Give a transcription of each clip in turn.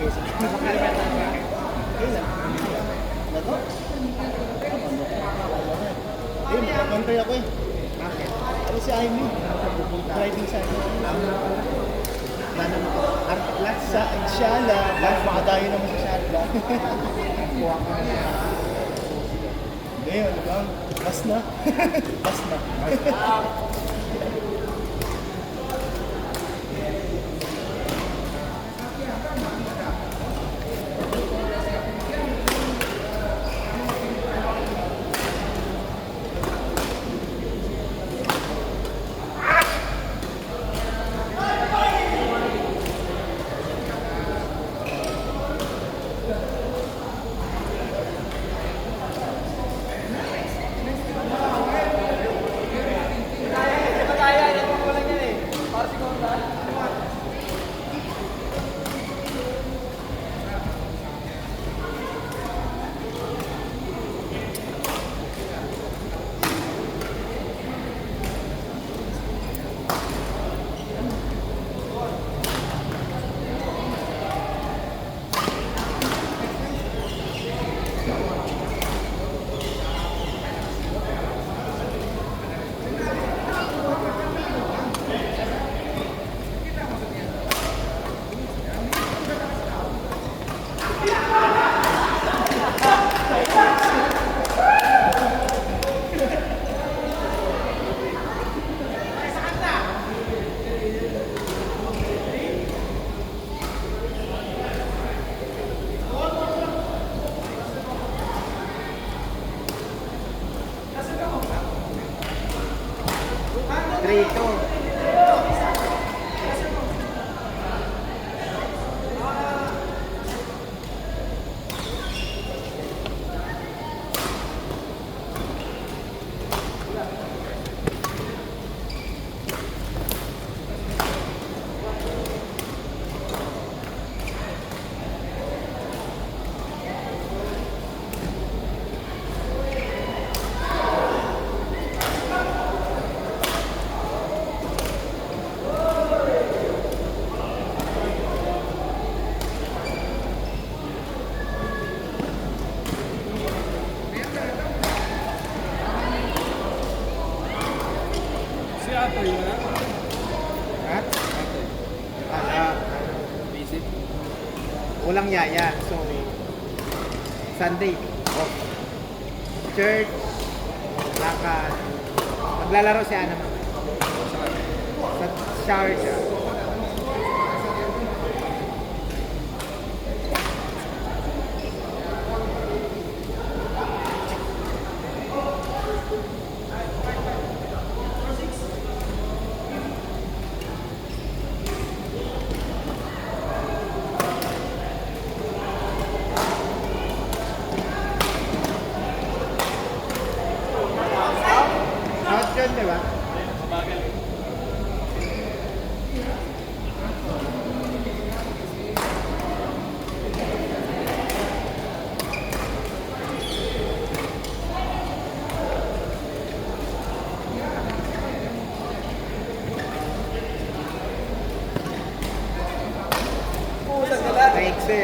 sige. Okay lang. Ano? Magpapantay ako eh. Bakit? Ano si Amy? Driving sa akin. Wala naman ko. Last Sa Inshallah. Last makadayo naman sa Inshallah. kuha ko na siya. Hindi, ano lang. Bas na. Bas na. Trito. Si Atoy wala. Ha? Visit. Walang yaya. So, Sunday. Off. Church. Lakad. Maglalaro si Ana naman. Sa Sharjah. South yun, di ba? Maiksi.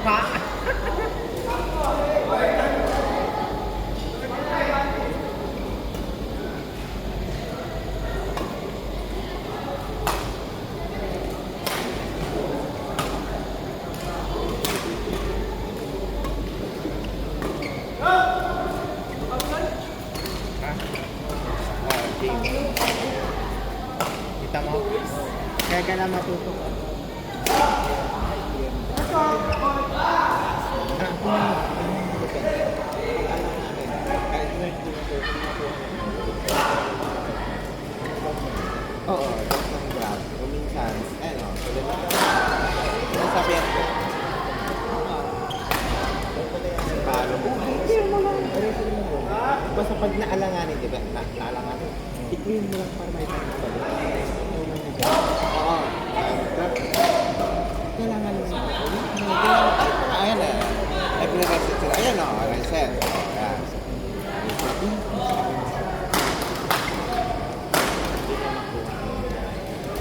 mukha. Kita mo? Kaya ka na matuto. Oo, that's ng grab. O minsan, ano, tulad na. Nasabihan ko. Palo mo. Basta pag naalanganin, di ba? Naalanganin. I-clean mo lang para may pagkakas. Oo. Grab. Kailangan mo. Ayan eh. Nag-reset sila. Ayan o, reset. Ayan.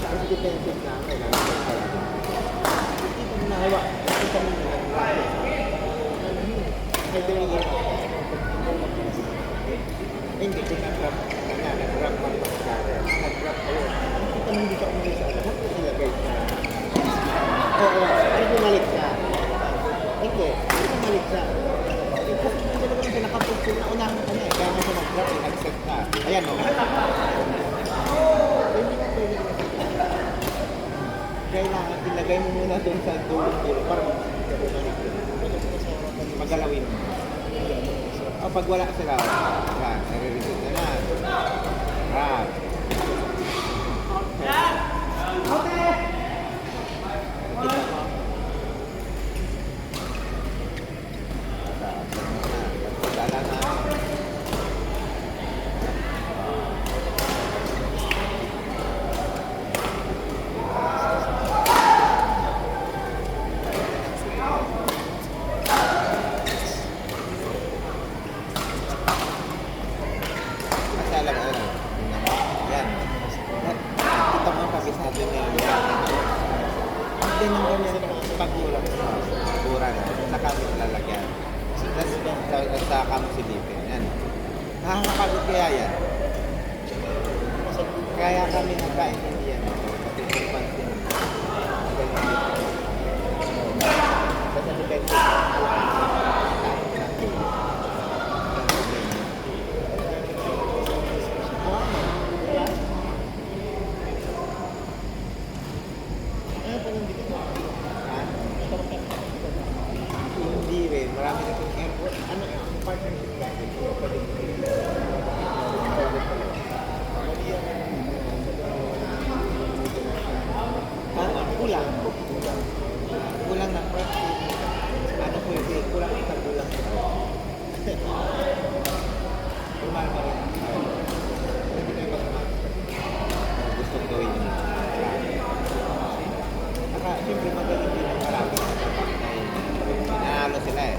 Mas defensive na ang kailangan ko pala. Hindi ko nahawa. Hindi ko nahawa. Pwede rin yun. Hindi ko nag-grab. Nag-grab man mag-grab. Nag-grab kayo. Hindi ko naman dito umalis sa lahat ko ilagay. Oo. Ay, bumalik siya. Hindi. Ay, bumalik siya. Kasi hindi ko naman siya nakapusin na unahan ka na eh. Kaya nga siya mag-grab eh. Nag-set ka. Ayan o. Kailangan ilagay mo muna doon sa dulo para magalawin mo. O pag wala sila, nare-reset na na. Grab. Kita mo. Dala na. Kasi alam mo, yan. Kita mo kabisado na yun. Hindi nang ganyan pag-ulang na. Saka mo lalagyan. Tapos saka mo silipin. Yan. Nakakapagod kaya yan. Kaya kami nagkaintindihan. Kasi kung pansin. Basta depende. Hindi rin. Marami na kung airport. Ano yung partnership natin? Kulang. Kulang ng press. Ano po yung kulang isang kulang. Kulang pa rin. Hindi tayo magmamag. Gustong gawin niya. Saka, siyempre magaling din ang marami. Nanalo sila eh.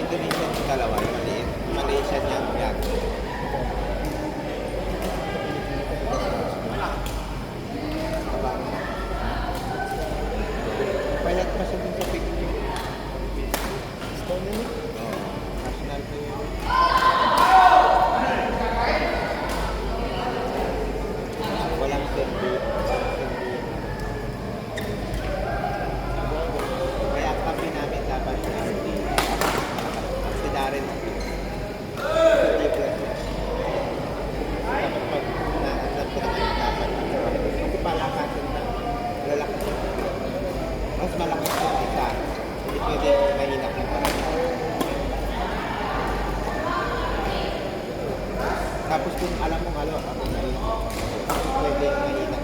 Indonesia yung dalawa, maliit. Malaysia niya ang yan. Payat pa siya dun sa picture. National po yun. Walang serbi. Kaya ang kapi namin dapat si Darren. Dapat pag naanap ko naman dapat. Kasi palakasin na. Lalaki. Mas malakas yung isa. Hindi pwede mahina ng parang. Tapos kung alam mo, ako na yun. Pwede mahina